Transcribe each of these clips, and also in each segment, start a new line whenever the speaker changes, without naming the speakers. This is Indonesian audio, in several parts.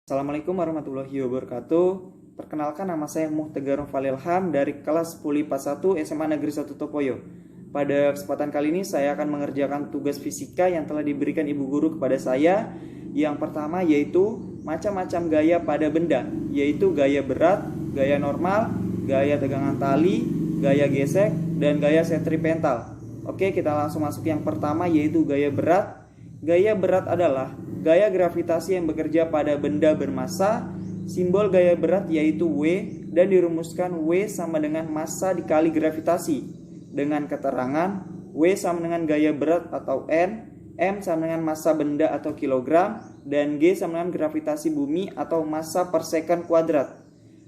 Assalamualaikum warahmatullahi wabarakatuh. Perkenalkan, nama saya Muhtegar Falilham dari kelas 10 IPA 1 SMA Negeri 1 Topoyo. Pada kesempatan kali ini saya akan mengerjakan tugas fisika yang telah diberikan ibu guru kepada saya. Yang pertama yaitu macam-macam gaya pada benda, yaitu gaya berat, gaya normal, gaya tegangan tali, gaya gesek, dan gaya sentripetal. Oke, kita langsung masuk yang pertama yaitu gaya berat. Gaya berat adalah gaya gravitasi yang bekerja pada benda bermassa. Simbol gaya berat yaitu W dan dirumuskan W sama dengan massa dikali gravitasi dengan keterangan W sama dengan gaya berat atau N, M sama dengan massa benda atau kilogram, dan G sama dengan gravitasi bumi atau massa per second kuadrat.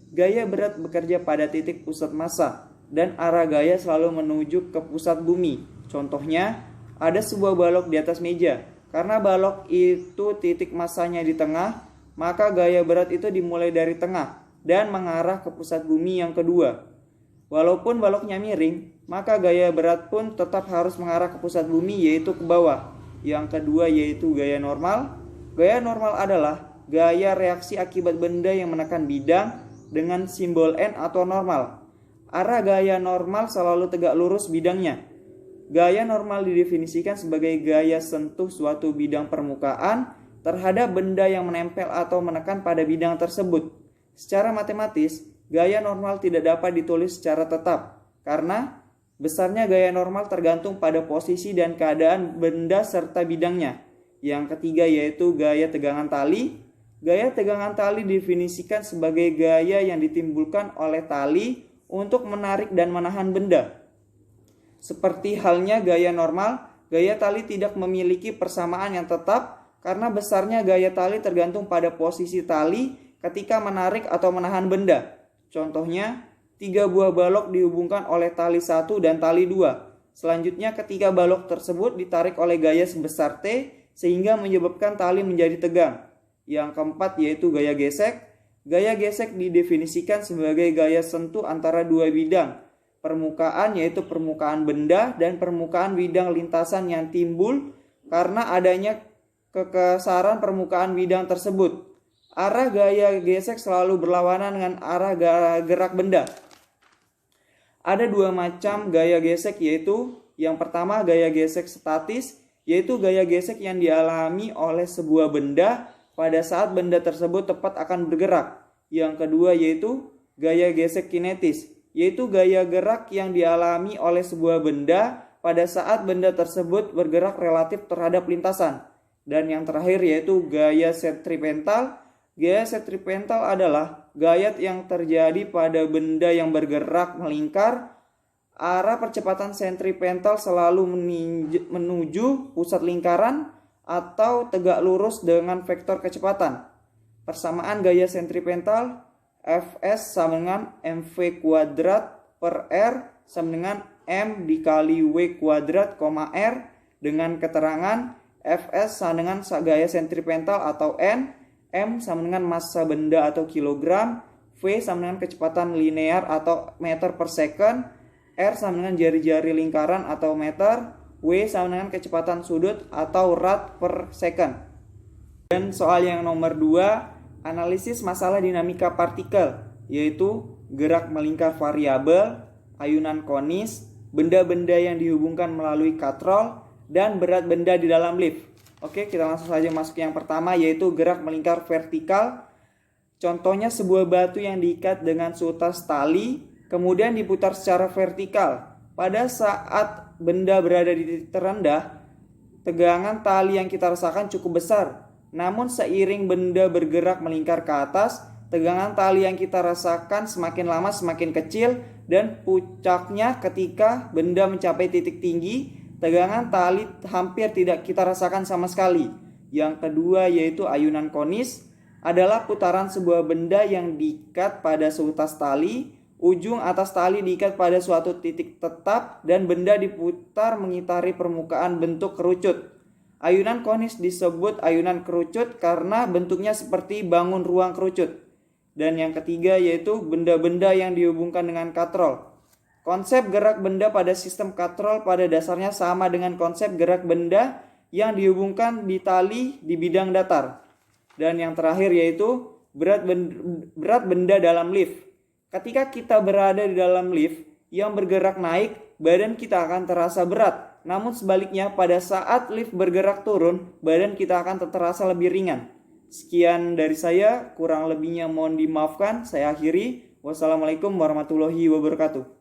Gaya berat bekerja pada titik pusat massa dan arah gaya selalu menuju ke pusat bumi. Contohnya, ada sebuah balok di atas meja. Karena balok itu titik massanya di tengah, maka gaya berat itu dimulai dari tengah dan mengarah ke pusat bumi yang kedua. Walaupun baloknya miring, maka gaya berat pun tetap harus mengarah ke pusat bumi, yaitu ke bawah. Yang kedua yaitu gaya normal. Gaya normal adalah gaya reaksi akibat benda yang menekan bidang dengan simbol N atau normal. Arah gaya normal selalu tegak lurus bidangnya. Gaya normal didefinisikan sebagai gaya sentuh suatu bidang permukaan terhadap benda yang menempel atau menekan pada bidang tersebut. Secara matematis, gaya normal tidak dapat ditulis secara tetap, karena besarnya gaya normal tergantung pada posisi dan keadaan benda serta bidangnya. Yang ketiga yaitu gaya tegangan tali. Gaya tegangan tali didefinisikan sebagai gaya yang ditimbulkan oleh tali untuk menarik dan menahan benda. Seperti halnya gaya normal, gaya tali tidak memiliki persamaan yang tetap karena besarnya gaya tali tergantung pada posisi tali ketika menarik atau menahan benda. Contohnya, 3 buah balok dihubungkan oleh tali 1 dan tali 2. Selanjutnya, ketika balok tersebut ditarik oleh gaya sebesar T sehingga menyebabkan tali menjadi tegang. Yang keempat yaitu gaya gesek. Gaya gesek didefinisikan sebagai gaya sentuh antara dua bidang permukaan, yaitu permukaan benda dan permukaan bidang lintasan yang timbul karena adanya kekesaran permukaan bidang tersebut. Arah gaya gesek selalu berlawanan dengan arah gerak benda. Ada 2 macam gaya gesek, yaitu yang pertama gaya gesek statis, yaitu gaya gesek yang dialami oleh sebuah benda pada saat benda tersebut tepat akan bergerak. Yang kedua yaitu gaya gesek kinetis, yaitu gaya gerak yang dialami oleh sebuah benda pada saat benda tersebut bergerak relatif terhadap lintasan. Dan yang terakhir yaitu gaya sentripetal. Gaya sentripetal adalah gaya yang terjadi pada benda yang bergerak melingkar. Arah percepatan sentripetal selalu menuju pusat lingkaran atau tegak lurus dengan vektor kecepatan. Persamaan gaya sentripetal, Fs sama dengan mv kuadrat per r sama dengan m dikali w kuadrat, r dengan keterangan Fs sama dengan gaya sentripetal atau N, m sama dengan massa benda atau kilogram, v sama dengan kecepatan linear atau meter per second, r sama dengan jari-jari lingkaran atau meter, w sama dengan kecepatan sudut atau rad per second. Dan soal yang nomor 2, analisis masalah dinamika partikel, yaitu gerak melingkar variabel, ayunan konis, benda-benda yang dihubungkan melalui katrol, dan berat benda di dalam lift. Oke, kita langsung saja masuk yang pertama, yaitu gerak melingkar vertikal. Contohnya sebuah batu yang diikat dengan seutas tali, kemudian diputar secara vertikal. Pada saat benda berada di titik terendah, tegangan tali yang kita rasakan cukup besar. Namun seiring benda bergerak melingkar ke atas, tegangan tali yang kita rasakan semakin lama semakin kecil, dan puncaknya ketika benda mencapai titik tinggi, tegangan tali hampir tidak kita rasakan sama sekali. Yang kedua yaitu ayunan konis, adalah putaran sebuah benda yang diikat pada seutas tali. Ujung atas tali diikat pada suatu titik tetap dan benda diputar mengitari permukaan bentuk kerucut. Ayunan konis disebut ayunan kerucut karena bentuknya seperti bangun ruang kerucut. Dan yang ketiga yaitu benda-benda yang dihubungkan dengan katrol. Konsep gerak benda pada sistem katrol pada dasarnya sama dengan konsep gerak benda yang dihubungkan di tali di bidang datar. Dan yang terakhir yaitu berat benda dalam lift. Ketika kita berada di dalam lift yang bergerak naik, badan kita akan terasa berat. Namun sebaliknya, pada saat lift bergerak turun, badan kita akan terasa lebih ringan. Sekian dari saya, kurang lebihnya mohon dimaafkan. Saya akhiri. Wassalamualaikum warahmatullahi wabarakatuh.